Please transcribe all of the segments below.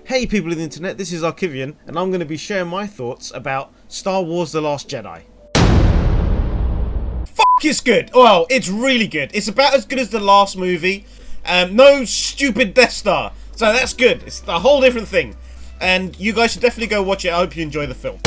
Hey people of the internet, this is Arkivian, and I'm going to be sharing my thoughts about Star Wars The Last Jedi. It's good. Well, it's really good. It's about as good as the last movie. No stupid Death Star. So that's good. It's a whole different thing. And you guys should definitely go watch it. I hope you enjoy the film.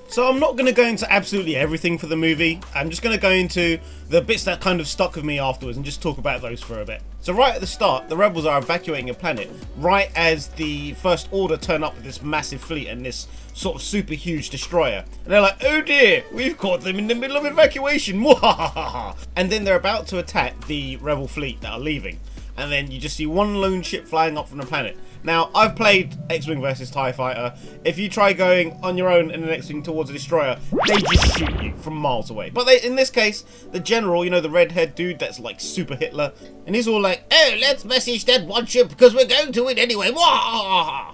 So I'm not going to go into absolutely everything for the movie. I'm just going to go into the bits that kind of stuck with me afterwards and just talk about those for a bit. So right at the start, the rebels are evacuating a planet right as the First Order turn up with this massive fleet and this sort of super huge destroyer. And they're like, oh dear, we've caught them in the middle of evacuation. And then they're about to attack the rebel fleet that are leaving. And then you just see one lone ship flying up from the planet. Now, I've played X-Wing versus TIE Fighter. If you try going on your own in an X-Wing towards a destroyer, they just shoot you from miles away. But in this case, the general, you know, the red-haired dude that's like super Hitler, and he's all like, oh, let's message that one ship because we're going to win anyway.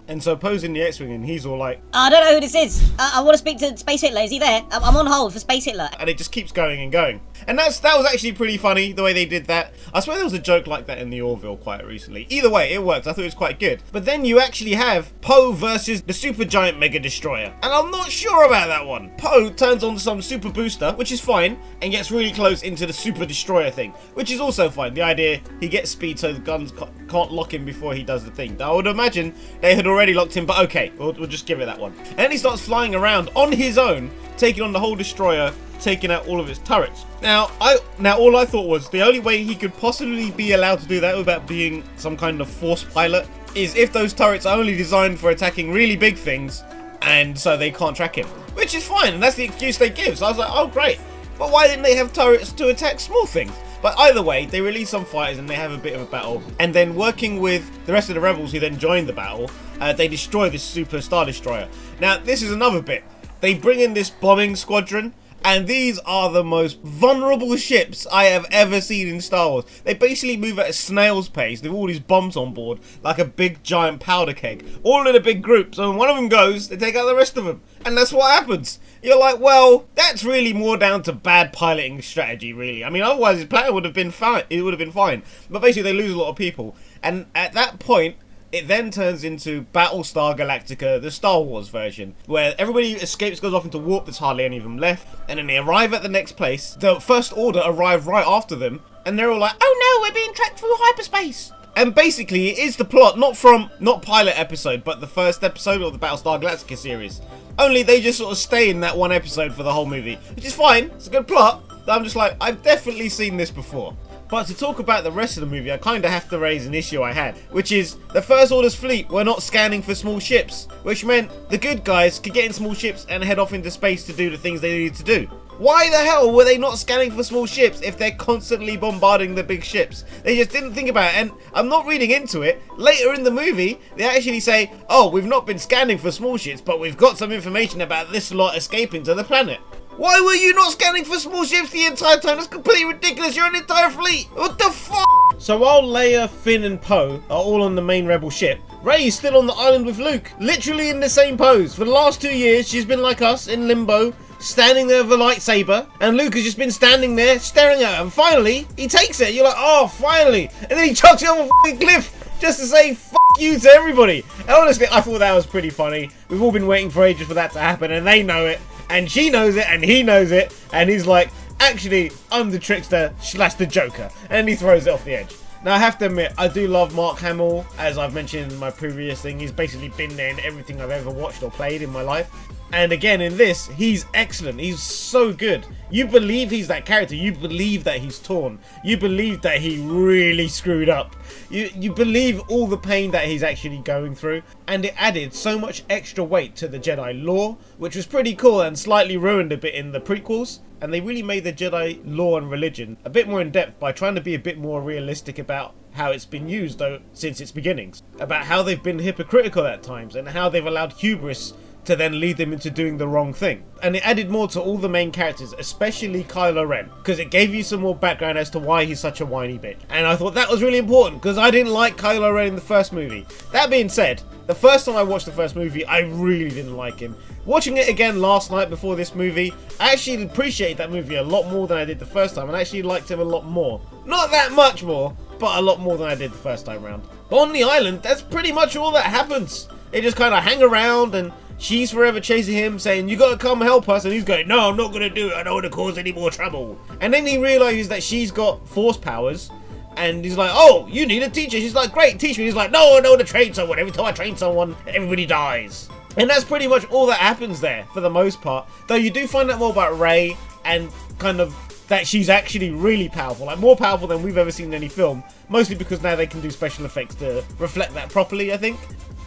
And so posing the X-Wing, and he's all like, I don't know who this is. I want to speak to Space Hitler. Is he there? I'm on hold for Space Hitler. And it just keeps going and going. And that was actually pretty funny, the way they did that. I swear there was a joke like that in the Orville quite recently. Either way, it worked. I thought it was quite good. But then you actually have Poe versus the Super Giant Mega Destroyer. And I'm not sure about that one. Poe turns on some Super Booster, which is fine, and gets really close into the Super Destroyer thing, which is also fine. The idea, he gets speed so the guns can't lock him before he does the thing. I would imagine they had already locked him, but okay, we'll just give it that one. And then he starts flying around on his own, taking on the whole destroyer, taking out all of its turrets. Now all I thought was the only way he could possibly be allowed to do that without being some kind of force pilot is if those turrets are only designed for attacking really big things, and so they can't track him. Which is fine, and that's the excuse they give. So I was like, oh great. But why didn't they have turrets to attack small things? But either way, they release some fighters and they have a bit of a battle. And then working with the rest of the rebels who then join the battle, they destroy this Super Star Destroyer. Now, this is another bit. They bring in this bombing squadron, and these are the most vulnerable ships I have ever seen in Star Wars. They basically move at a snail's pace. They've all these bombs on board, like a big giant powder keg, all in a big group. So when one of them goes, they take out the rest of them. And that's what happens. You're like, well, that's really more down to bad piloting strategy, really. I mean, otherwise his plan would have been fine. It would have been fine. But basically, they lose a lot of people. And at that point, it then turns into Battlestar Galactica, the Star Wars version, where everybody escapes, goes off into warp, there's hardly any of them left, and then they arrive at the next place. The First Order arrive right after them, and they're all like, oh no, we're being tracked through hyperspace. And basically, it is the plot, not pilot episode, but the first episode of the Battlestar Galactica series. Only they just sort of stay in that one episode for the whole movie, which is fine, it's a good plot, but I'm just like, I've definitely seen this before. But to talk about the rest of the movie, I kind of have to raise an issue I had, which is the First Order's fleet were not scanning for small ships, which meant the good guys could get in small ships and head off into space to do the things they needed to do. Why the hell were they not scanning for small ships if they're constantly bombarding the big ships? They just didn't think about it, and I'm not reading into it. Later in the movie, they actually say, oh, we've not been scanning for small ships, but we've got some information about this lot escaping to the planet. Why were you not scanning for small ships the entire time? That's completely ridiculous. You're an entire fleet. What the fuck? So while Leia, Finn and Poe are all on the main rebel ship, Rey is still on the island with Luke, literally in the same pose. For the last 2 years, she's been like us, in limbo, standing there with a lightsaber, and Luke has just been standing there, staring at her, and finally, he takes it. You're like, oh, finally. And then he chucks it off a fucking cliff, just to say, fuck you to everybody. And honestly, I thought that was pretty funny. We've all been waiting for ages for that to happen, and they know it. And she knows it, and he knows it, and he's like, actually, I'm the trickster / the Joker. And he throws it off the edge. Now, I have to admit, I do love Mark Hamill. As I've mentioned in my previous thing, he's basically been there in everything I've ever watched or played in my life. And again, in this, he's excellent. He's so good. You believe he's that character. You believe that he's torn. You believe that he really screwed up. You believe all the pain that he's actually going through. And it added so much extra weight to the Jedi lore, which was pretty cool and slightly ruined a bit in the prequels. And they really made the Jedi lore and religion a bit more in depth by trying to be a bit more realistic about how it's been used though since its beginnings. About how they've been hypocritical at times and how they've allowed hubris to then lead them into doing the wrong thing. And it added more to all the main characters, especially Kylo Ren, because it gave you some more background as to why he's such a whiny bitch. And I thought that was really important, because I didn't like Kylo Ren in the first movie. That being said, the first time I watched the first movie, I really didn't like him. Watching it again last night before this movie, I actually appreciated that movie a lot more than I did the first time, and I actually liked him a lot more. Not that much more, but a lot more than I did the first time round. But on the island, that's pretty much all that happens. They just kind of hang around, and she's forever chasing him, saying, you gotta come help us, and he's going, no, I'm not gonna do it, I don't want to cause any more trouble. And then he realizes that she's got force powers, and he's like, oh, you need a teacher. She's like, great, teach me. He's like, no, I know how to train someone. Every time I train someone, everybody dies. And that's pretty much all that happens there, for the most part. Though you do find out more about Rey, and kind of that she's actually really powerful, like more powerful than we've ever seen in any film, mostly because now they can do special effects to reflect that properly, I think.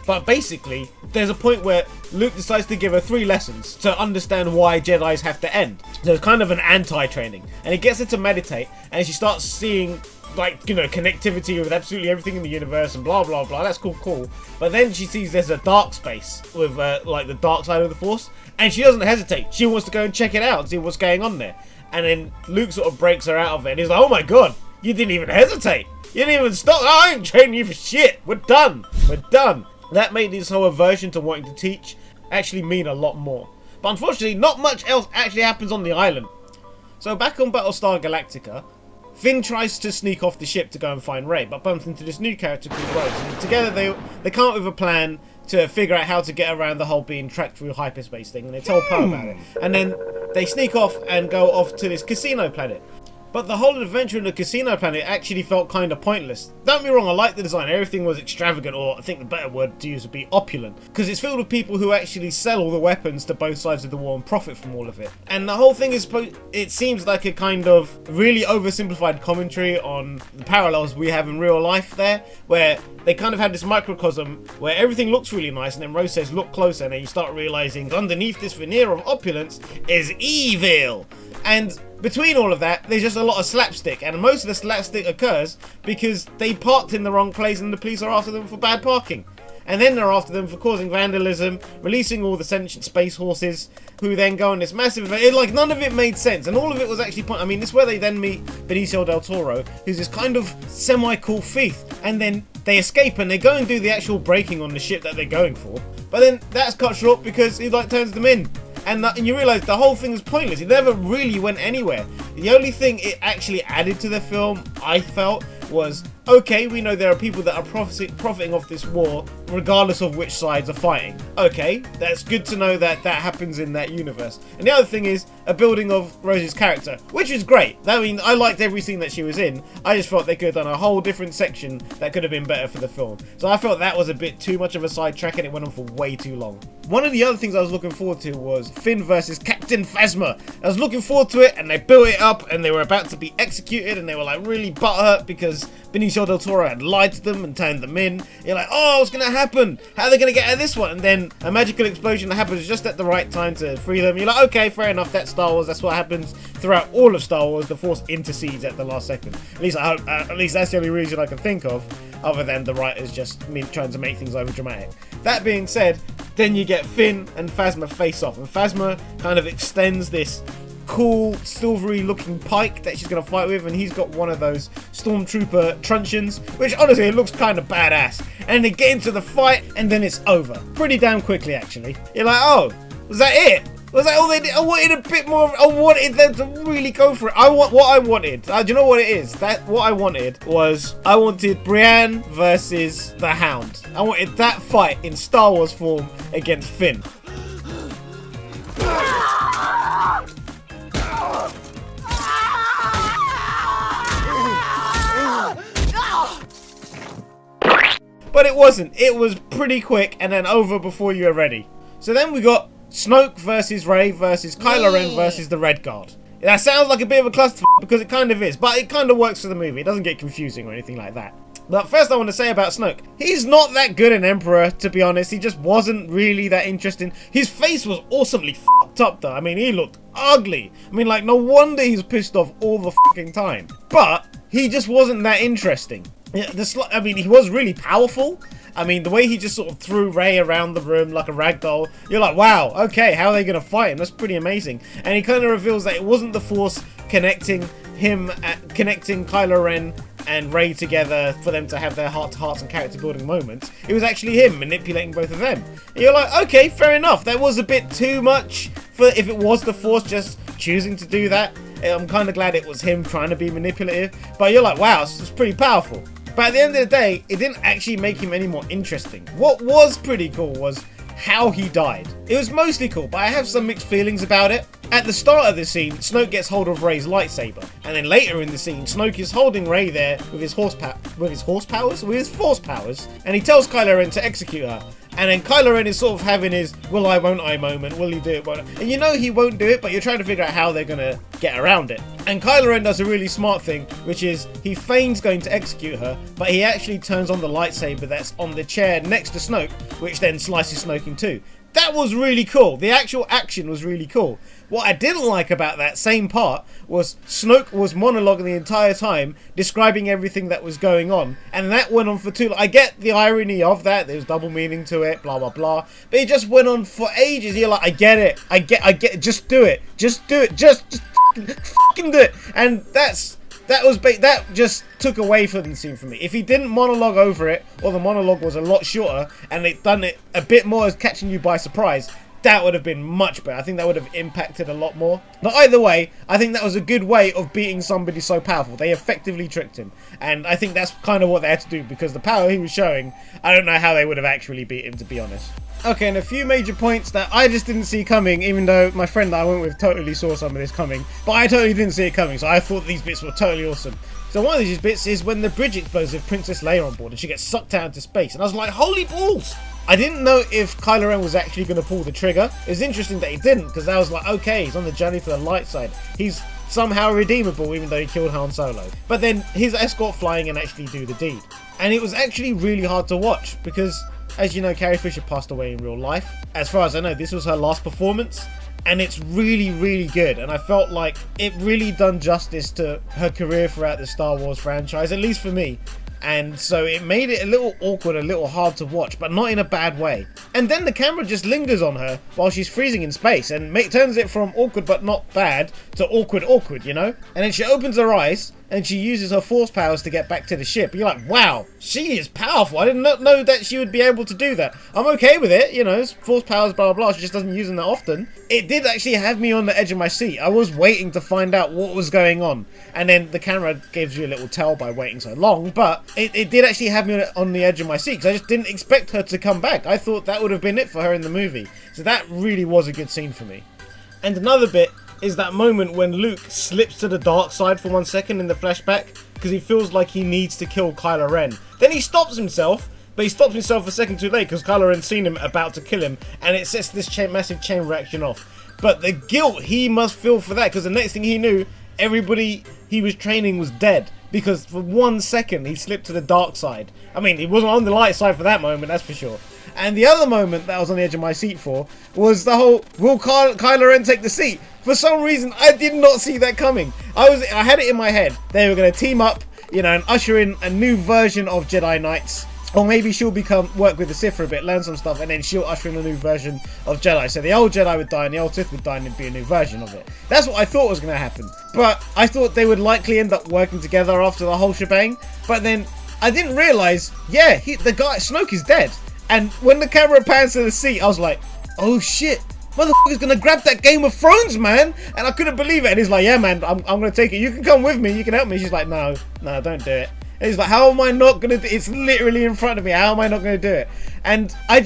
But basically, there's a point where Luke decides to give her 3 lessons to understand why Jedis have to end. So it's kind of an anti-training, and he gets her to meditate, and she starts seeing, like, you know, connectivity with absolutely everything in the universe and blah blah blah. That's cool. But then she sees there's a dark space with like the dark side of the Force, and she doesn't hesitate. She wants to go and check it out and see what's going on there. And then Luke sort of breaks her out of it, and he's like, oh my god, you didn't even hesitate. You didn't even stop. Oh, I ain't training you for shit. We're done. We're done. That made this whole aversion to wanting to teach actually mean a lot more. But unfortunately, not much else actually happens on the island. So back on Battlestar Galactica, Finn tries to sneak off the ship to go and find Rey, but bumps into this new character called Rose. And together they come up with a plan to figure out how to get around the whole being tracked through hyperspace thing, and they tell Poe about it. And then they sneak off and go off to this casino planet. But the whole adventure in the casino planet actually felt kind of pointless. Don't get me wrong, I like the design. Everything was extravagant, or I think the better word to use would be opulent. Because it's filled with people who actually sell all the weapons to both sides of the war and profit from all of it. And the whole thing is, it seems like a kind of really oversimplified commentary on the parallels we have in real life there, where they kind of have this microcosm where everything looks really nice, and then Rose says, look closer, and then you start realizing underneath this veneer of opulence is evil. And between all of that, there's just a lot of slapstick, and most of the slapstick occurs because they parked in the wrong place and the police are after them for bad parking. And then they're after them for causing vandalism, releasing all the sentient space horses, who then go on this massive event. Like, none of it made sense, and all of it was actually I mean, this is where they then meet Benicio del Toro, who's this kind of semi-cool thief, and then they escape and they go and do the actual breaking on the ship that they're going for. But then that's cut short because he, like, turns them in. And you realise the whole thing is pointless. It never really went anywhere. The only thing it actually added to the film, I felt, was, okay, we know there are people that are profiting off this war, regardless of which sides are fighting. Okay, that's good to know that that happens in that universe. And the other thing is a building of Rose's character, which is great. I mean, I liked every scene that she was in. I just felt they could have done a whole different section that could have been better for the film. So I felt that was a bit too much of a sidetrack, and it went on for way too long. One of the other things I was looking forward to was Finn versus Captain Phasma. I was looking forward to it, and they built it up, and they were about to be executed, and they were like really butthurt because Benicio del Toro had lied to them and turned them in. You're like, oh, what's gonna happen? How are they gonna get out of this one? And then a magical explosion happens just at the right time to free them. You're like, okay, fair enough, that's Star Wars. That's what happens throughout all of Star Wars. The Force intercedes at the last second. At least that's the only reason I can think of, other than the writers just trying to make things over dramatic. That being said, then you get Finn and Phasma face off, and Phasma kind of extends this cool silvery looking pike that she's going to fight with, and he's got one of those stormtrooper truncheons, which honestly it looks kind of badass. And they get into the fight, and then it's over pretty damn quickly actually. You're like, oh, was that it? Was that all they did? I wanted a bit more. I wanted them to really go for it. I want what I wanted. Do you know what it is? What I wanted was, I wanted Brienne versus the Hound. I wanted that fight in Star Wars form against Finn. But it wasn't. It was pretty quick and then over before you were ready. So then we got Snoke versus Rey versus Kylo Ren versus the Red Guard. That sounds like a bit of a clusterfuck because it kind of is, but it kind of works for the movie. It doesn't get confusing or anything like that. But first I want to say about Snoke, he's not that good an Emperor, to be honest. He just wasn't really that interesting. His face was awesomely fucked up though. I mean, he looked ugly. I mean, like, no wonder he's pissed off all the fucking time. But he just wasn't that interesting. I mean, he was really powerful. I mean, the way he just sort of threw Rey around the room like a ragdoll, you're like, wow, okay, how are they going to fight him? That's pretty amazing. And he kind of reveals that it wasn't the Force connecting Kylo Ren and Rey together for them to have their heart-to-hearts and character-building moments. It was actually him manipulating both of them. And you're like, okay, fair enough. That was a bit too much for if it was the Force just choosing to do that. I'm kind of glad it was him trying to be manipulative. But you're like, wow, it's pretty powerful. But at the end of the day, it didn't actually make him any more interesting. What was pretty cool was how he died. It was mostly cool, but I have some mixed feelings about it. At the start of the scene, Snoke gets hold of Rey's lightsaber, and then later in the scene, Snoke is holding Rey there with his force powers, and he tells Kylo Ren to execute her. And then Kylo Ren is sort of having his will I won't I moment, will he do it, won't I? And you know he won't do it, but you're trying to figure out how they're gonna get around it. And Kylo Ren does a really smart thing, which is he feigns going to execute her, but he actually turns on the lightsaber that's on the chair next to Snoke, which then slices Snoke in two. That was really cool. The actual action was really cool. What I didn't like about that same part was Snoke was monologuing the entire time, describing everything that was going on, and that went on for too long. I get the irony of that, there's double meaning to it, blah blah blah, but it just went on for ages. You're like, I get it, I get it, just do it, just fucking do it. And that just took away from the scene for me. If he didn't monologue over it, or the monologue was a lot shorter, and they'd done it a bit more as catching you by surprise, that would have been much better. I think that would have impacted a lot more. But either way, I think that was a good way of beating somebody so powerful. They effectively tricked him. And I think that's kind of what they had to do, because the power he was showing, I don't know how they would have actually beat him, to be honest. Okay, and a few major points that I just didn't see coming, even though my friend that I went with totally saw some of this coming. But I totally didn't see it coming, so I thought these bits were totally awesome. So one of these bits is when the bridge explodes with Princess Leia on board and she gets sucked out into space. And I was like, holy balls! I didn't know if Kylo Ren was actually going to pull the trigger. It was interesting that he didn't, because I was like, okay, he's on the journey for the light side. He's somehow redeemable, even though he killed Han Solo. But then his escort flying and actually do the deed. And it was actually really hard to watch, because as you know, Carrie Fisher passed away in real life. As far as I know, this was her last performance. And it's really, really good. And I felt like it really done justice to her career throughout the Star Wars franchise, at least for me. And so it made it a little awkward, a little hard to watch, but not in a bad way. And then the camera just lingers on her while she's freezing in space and turns it from awkward but not bad to awkward, you know? And then she opens her eyes and she uses her force powers to get back to the ship. You're like, wow, she is powerful. I did not know that she would be able to do that. I'm okay with it, you know, force powers, blah, blah, blah. She just doesn't use them that often. It did actually have me on the edge of my seat. I was waiting to find out what was going on. And then the camera gives you a little tell by waiting so long. But it did actually have me on the edge of my seat, because I just didn't expect her to come back. I thought that would have been it for her in the movie. So that really was a good scene for me. And another bit is that moment when Luke slips to the dark side for 1 second in the flashback, because he feels like he needs to kill Kylo Ren. Then he stops himself, but he stops himself a second too late, because Kylo Ren's seen him about to kill him, and it sets this massive chain reaction off. But the guilt he must feel for that, because the next thing he knew, everybody he was training was dead, because for 1 second he slipped to the dark side. I mean, he wasn't on the light side for that moment, that's for sure. And the other moment that I was on the edge of my seat for was the whole, will Kylo Ren take the seat? For some reason, I did not see that coming. I had it in my head. They were going to team up, you know, and usher in a new version of Jedi Knights. Or maybe she'll work with the Sith for a bit, learn some stuff, and then she'll usher in a new version of Jedi. So the old Jedi would die and the old Sith would die, and it'd be a new version of it. That's what I thought was going to happen. But I thought they would likely end up working together after the whole shebang. But then I didn't realise, yeah, the guy, Snoke is dead. And when the camera pans to the seat, I was like, oh shit, motherfucker's gonna grab that Game of Thrones, man. And I couldn't believe it. And he's like, yeah, man, I'm gonna take it. You can come with me. You can help me. She's like, no, don't do it. And he's like, how am I not gonna do it? It's literally in front of me. How am I not gonna do it? And I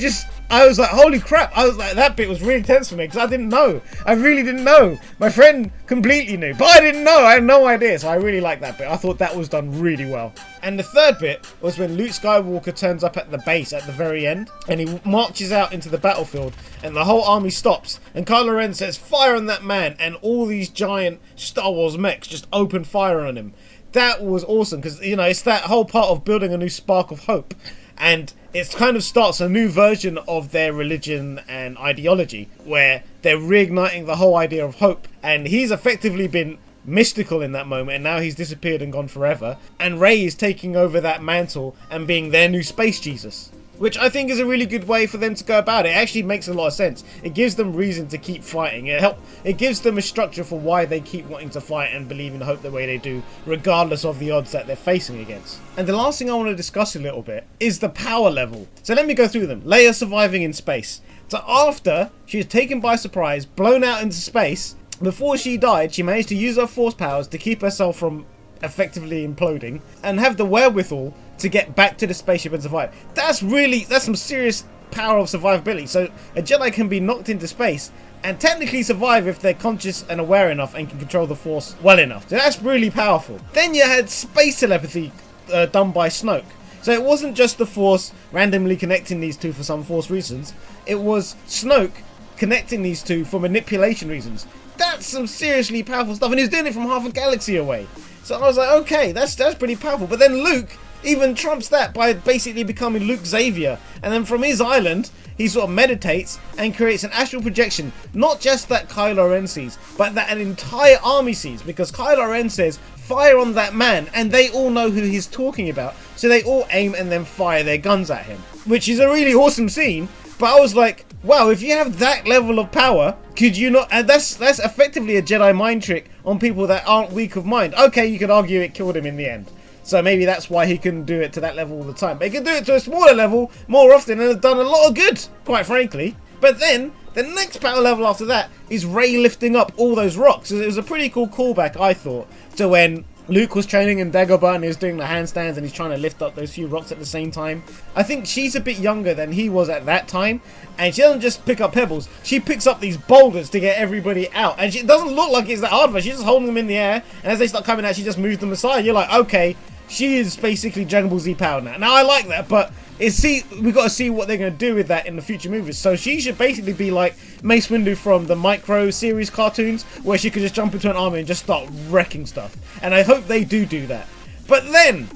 was like, holy crap. I was like, that bit was really tense for me, because I didn't know. I really didn't know. My friend completely knew, but I didn't know. I had no idea. So I really liked that bit. I thought that was done really well. And the third bit was when Luke Skywalker turns up at the base at the very end, and he marches out into the battlefield, and the whole army stops, and Kylo Ren says, fire on that man, and all these giant Star Wars mechs just open fire on him. That was awesome, because, you know, it's that whole part of building a new spark of hope. And it kind of starts a new version of their religion and ideology, where they're reigniting the whole idea of hope. And he's effectively been mystical in that moment, and now he's disappeared and gone forever. And Rey is taking over that mantle and being their new space Jesus, which I think is a really good way for them to go about it. It actually makes a lot of sense. It gives them reason to keep fighting. It gives them a structure for why they keep wanting to fight and believe in hope the way they do, regardless of the odds that they're facing against. And the last thing I want to discuss a little bit is the power level. So let me go through them. Leia surviving in space. So after she is taken by surprise, blown out into space, before she died, she managed to use her force powers to keep herself from effectively imploding and have the wherewithal to get back to the spaceship and survive. That's some serious power of survivability. So a Jedi can be knocked into space and technically survive if they're conscious and aware enough and can control the Force well enough. So that's really powerful. Then you had space telepathy done by Snoke. So it wasn't just the Force randomly connecting these two for some Force reasons. It was Snoke connecting these two for manipulation reasons. That's some seriously powerful stuff, and he's doing it from half a galaxy away. So I was like, okay, that's pretty powerful. But then Luke even trumps that by basically becoming Luke Xavier, and then from his island he sort of meditates and creates an astral projection, not just that Kylo Ren sees, but that an entire army sees, because Kylo Ren says fire on that man, and they all know who he's talking about, so they all aim and then fire their guns at him, which is a really awesome scene. But I was like, wow, if you have that level of power, could you not? And that's effectively a Jedi mind trick on people that aren't weak of mind. Okay, you could argue it killed him in the end, so maybe that's why he couldn't do it to that level all the time. But he could do it to a smaller level more often and have done a lot of good, quite frankly. But then the next power level after that is Rey lifting up all those rocks. It was a pretty cool callback, I thought, to when Luke was training in Dagobah and he was doing the handstands and he's trying to lift up those few rocks at the same time. I think she's a bit younger than he was at that time, and she doesn't just pick up pebbles, she picks up these boulders to get everybody out, and it doesn't look like it's that hard for her. She's just holding them in the air, and as they start coming out she just moves them aside. You're like, okay, she is basically Dragon Ball Z power now. Now I like that, but we've got to see what they're going to do with that in the future movies. So she should basically be like Mace Windu from the Micro series cartoons, where she could just jump into an army and just start wrecking stuff. And I hope they do that. But then,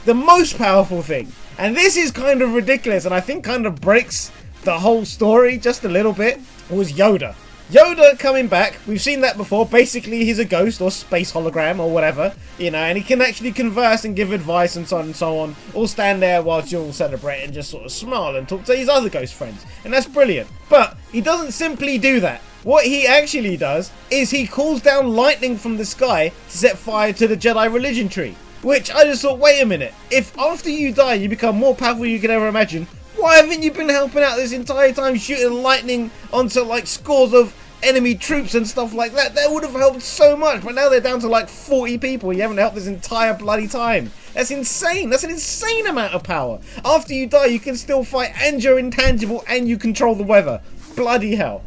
the most powerful thing, and this is kind of ridiculous and I think kind of breaks the whole story just a little bit, was Yoda. Yoda coming back, we've seen that before. Basically he's a ghost or space hologram or whatever, you know, and he can actually converse and give advice and so on and so on. All stand there whilst you all celebrate and just sort of smile and talk to his other ghost friends, and that's brilliant. But he doesn't simply do that. What he actually does is he calls down lightning from the sky to set fire to the Jedi religion tree, which I just thought, wait a minute, if after you die you become more powerful than you could ever imagine, why haven't you been helping out this entire time, shooting lightning onto like scores of enemy troops and stuff like that? That would have helped so much. But now they're down to like 40 people. You haven't helped this entire bloody time. That's insane. That's an insane amount of power. After you die, you can still fight, and you're intangible, and you control the weather. Bloody hell.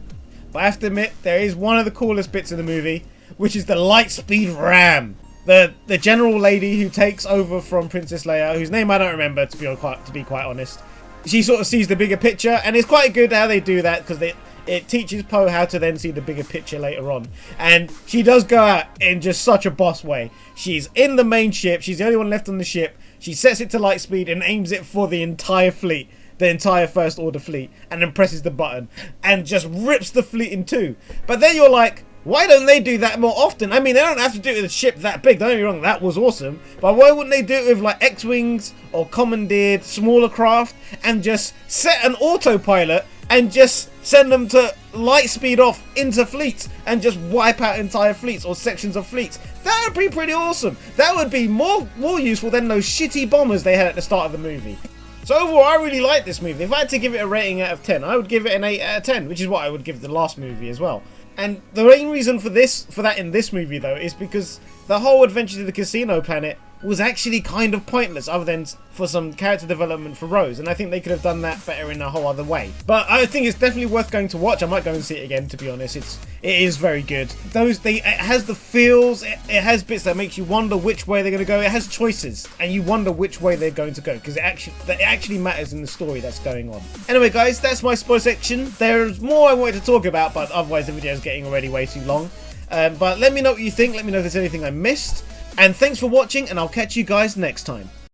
But I have to admit, there is one of the coolest bits of the movie, which is the Lightspeed Ram. The general lady who takes over from Princess Leia, whose name I don't remember, to be quite honest. She sort of sees the bigger picture, and it's quite good how they do that, because it teaches Poe how to then see the bigger picture later on. And she does go out in just such a boss way. She's in the main ship, she's the only one left on the ship, she sets it to light speed and aims it for the entire fleet, the entire First Order fleet, and then presses the button and just rips the fleet in two. But then you're like, why don't they do that more often? I mean, they don't have to do it with a ship that big, don't get me wrong, that was awesome. But why wouldn't they do it with like X-Wings or commandeered smaller craft and just set an autopilot and just send them to light speed off into fleets and just wipe out entire fleets or sections of fleets? That would be pretty awesome. That would be more useful than those shitty bombers they had at the start of the movie. So overall, I really like this movie. If I had to give it a rating out of 10, I would give it an 8 out of 10, which is what I would give the last movie as well. And the main reason for that in this movie, though, is because the whole adventure to the casino planet was actually kind of pointless, other than for some character development for Rose, and I think they could have done that better in a whole other way. But I think it's definitely worth going to watch. I might go and see it again, to be honest. It is very good. It has the feels, it has bits that makes you wonder which way they're going to go. It has choices, and you wonder which way they're going to go, because it actually matters in the story that's going on. Anyway, guys, that's my spoiler section. There's more I wanted to talk about, but otherwise the video is getting already way too long. But let me know what you think. Let me know if there's anything I missed. And thanks for watching, and I'll catch you guys next time.